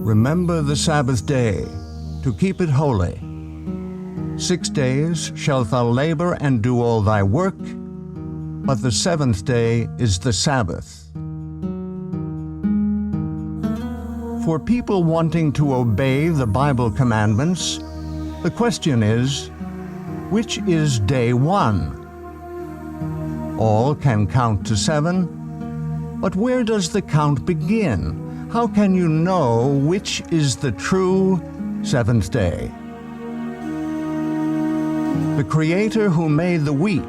Remember the Sabbath day, to keep it holy. 6 days shalt thou labor and do all thy work, but the seventh day is the Sabbath. For people wanting to obey the Bible commandments, the question is, which is day one? All can count to 7, but where does the count begin? How can you know which is the true seventh day? The Creator who made the week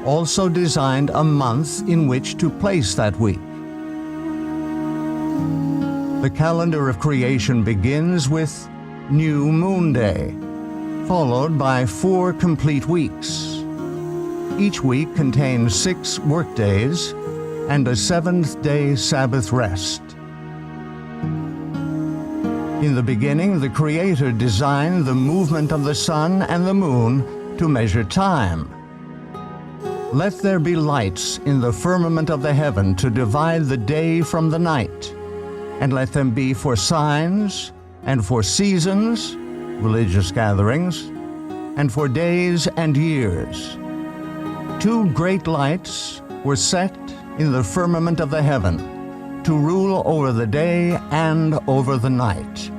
also designed a month in which to place that week. The calendar of creation begins with New Moon Day, followed by 4 complete weeks. Each week contains 6 work days and a 7th-day Sabbath rest. In the beginning, the Creator designed the movement of the sun and the moon to measure time. Let there be lights in the firmament of the heaven to divide the day from the night, and let them be for signs, and for seasons, religious gatherings, and for days and years. 2 great lights were set in the firmament of the heaven to rule over the day and over the night.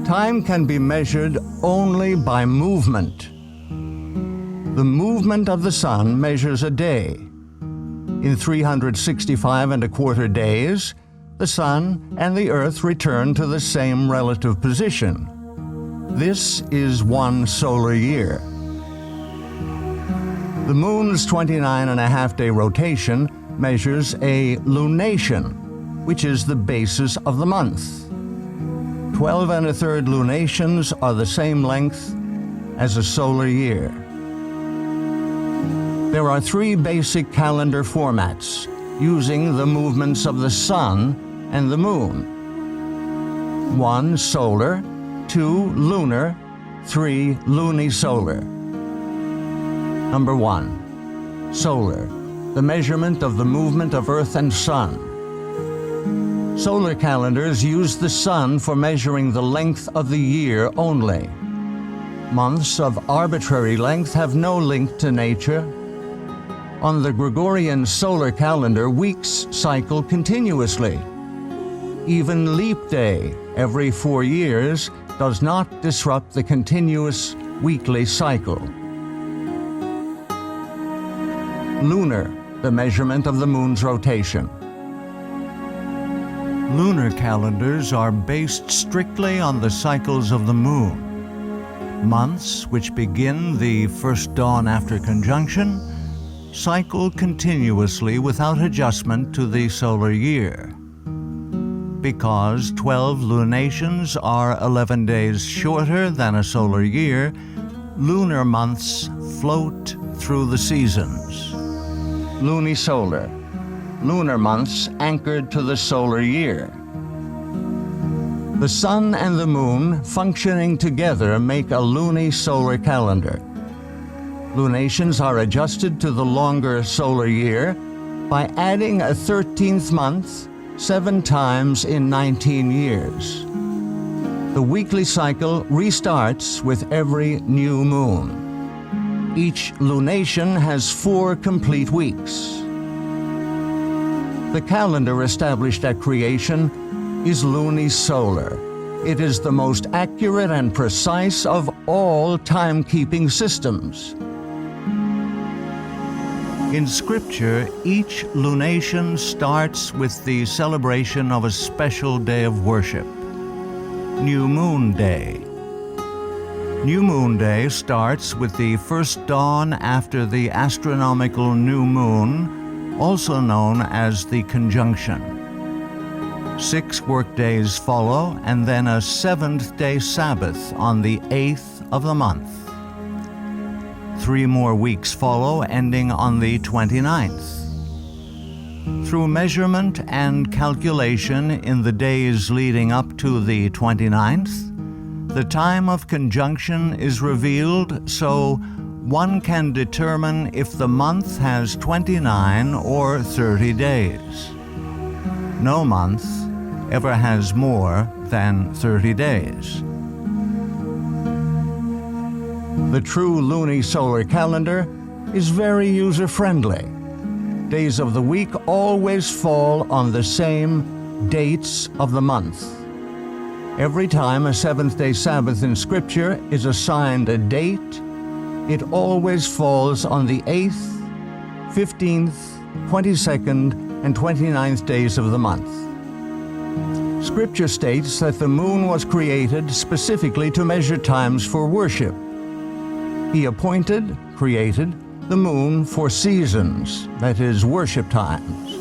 Time can be measured only by movement. The movement of the sun measures a day. In 365 1/4 days, the sun and the earth return to the same relative position. This is 1 solar year. The moon's 29.5-day rotation measures a lunation, which is the basis of the month. 12 1/3 lunations are the same length as a solar year. There are 3 basic calendar formats using the movements of the sun and the moon. 1 solar, 2 lunar, 3 lunisolar. Number 1. Solar, the measurement of the movement of Earth and Sun. Solar calendars use the sun for measuring the length of the year only. Months of arbitrary length have no link to nature. On the Gregorian solar calendar, weeks cycle continuously. Even leap day, every 4 years, does not disrupt the continuous weekly cycle. Lunar, the measurement of the moon's rotation. Lunar calendars are based strictly on the cycles of the moon. Months, which begin the first dawn after conjunction, cycle continuously without adjustment to the solar year. Because 12 lunations are 11 days shorter than a solar year, lunar months float through the seasons. Lunisolar, lunar months anchored to the solar year. The sun and the moon functioning together make a lunisolar calendar. Lunations are adjusted to the longer solar year by adding a 13th month 7 times in 19 years. The weekly cycle restarts with every new moon. Each lunation has 4 complete weeks. The calendar established at creation is lunisolar. It is the most accurate and precise of all timekeeping systems. In Scripture, each lunation starts with the celebration of a special day of worship, New Moon Day. New Moon Day starts with the first dawn after the astronomical new moon, also known as the conjunction. 6 work days follow, and then a 7th-day Sabbath on the 8th of the month. 3 more weeks follow, ending on the 29th. Through measurement and calculation in the days leading up to the 29th, the time of conjunction is revealed so one can determine if the month has 29 or 30 days. No month, ever has more than 30 days. The true luni-solar calendar is very user-friendly. Days of the week always fall on the same dates of the month. Every time a seventh-day Sabbath in Scripture is assigned a date, it always falls on the 8th, 15th, 22nd, and 29th days of the month. Scripture states that the moon was created specifically to measure times for worship. He created, the moon for seasons, that is, worship times.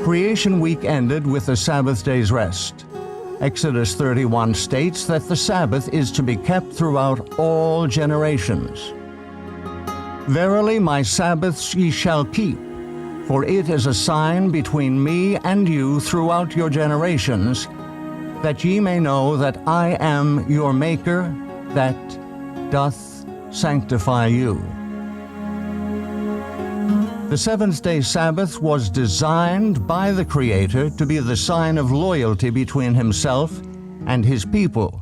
Creation week ended with the Sabbath day's rest. Exodus 31 states that the Sabbath is to be kept throughout all generations. Verily my Sabbaths ye shall keep, for it is a sign between me and you throughout your generations, that ye may know that I am your Maker, that doth sanctify you. The seventh-day Sabbath was designed by the Creator to be the sign of loyalty between Himself and His people.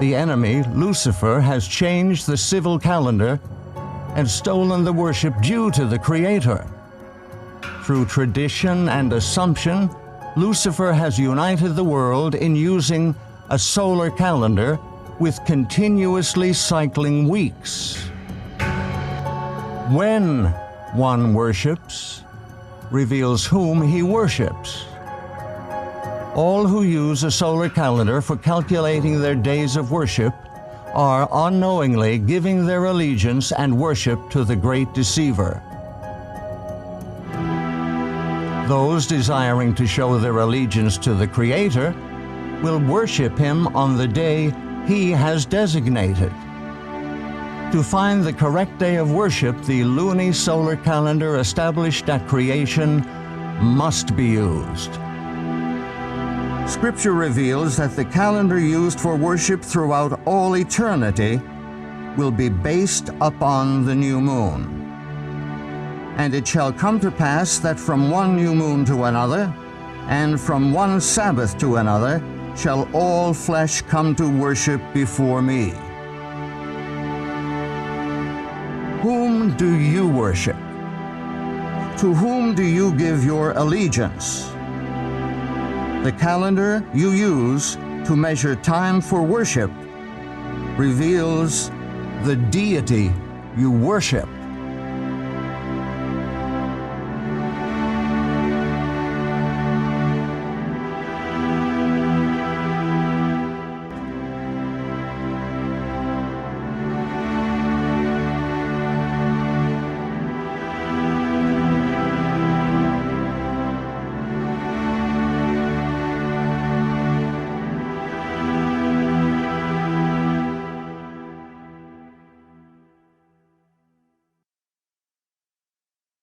The enemy, Lucifer, has changed the civil calendar and stolen the worship due to the Creator. Through tradition and assumption, Lucifer has united the world in using a solar calendar with continuously cycling weeks. When one worships, reveals whom he worships. All who use a solar calendar for calculating their days of worship are unknowingly giving their allegiance and worship to the great deceiver. Those desiring to show their allegiance to the Creator will worship Him on the day He has designated. To find the correct day of worship, the luni-solar calendar established at creation must be used. Scripture reveals that the calendar used for worship throughout all eternity will be based upon the new moon. And it shall come to pass that from one new moon to another, and from one Sabbath to another, shall all flesh come to worship before me. Whom do you worship? To whom do you give your allegiance? The calendar you use to measure time for worship reveals the deity you worship.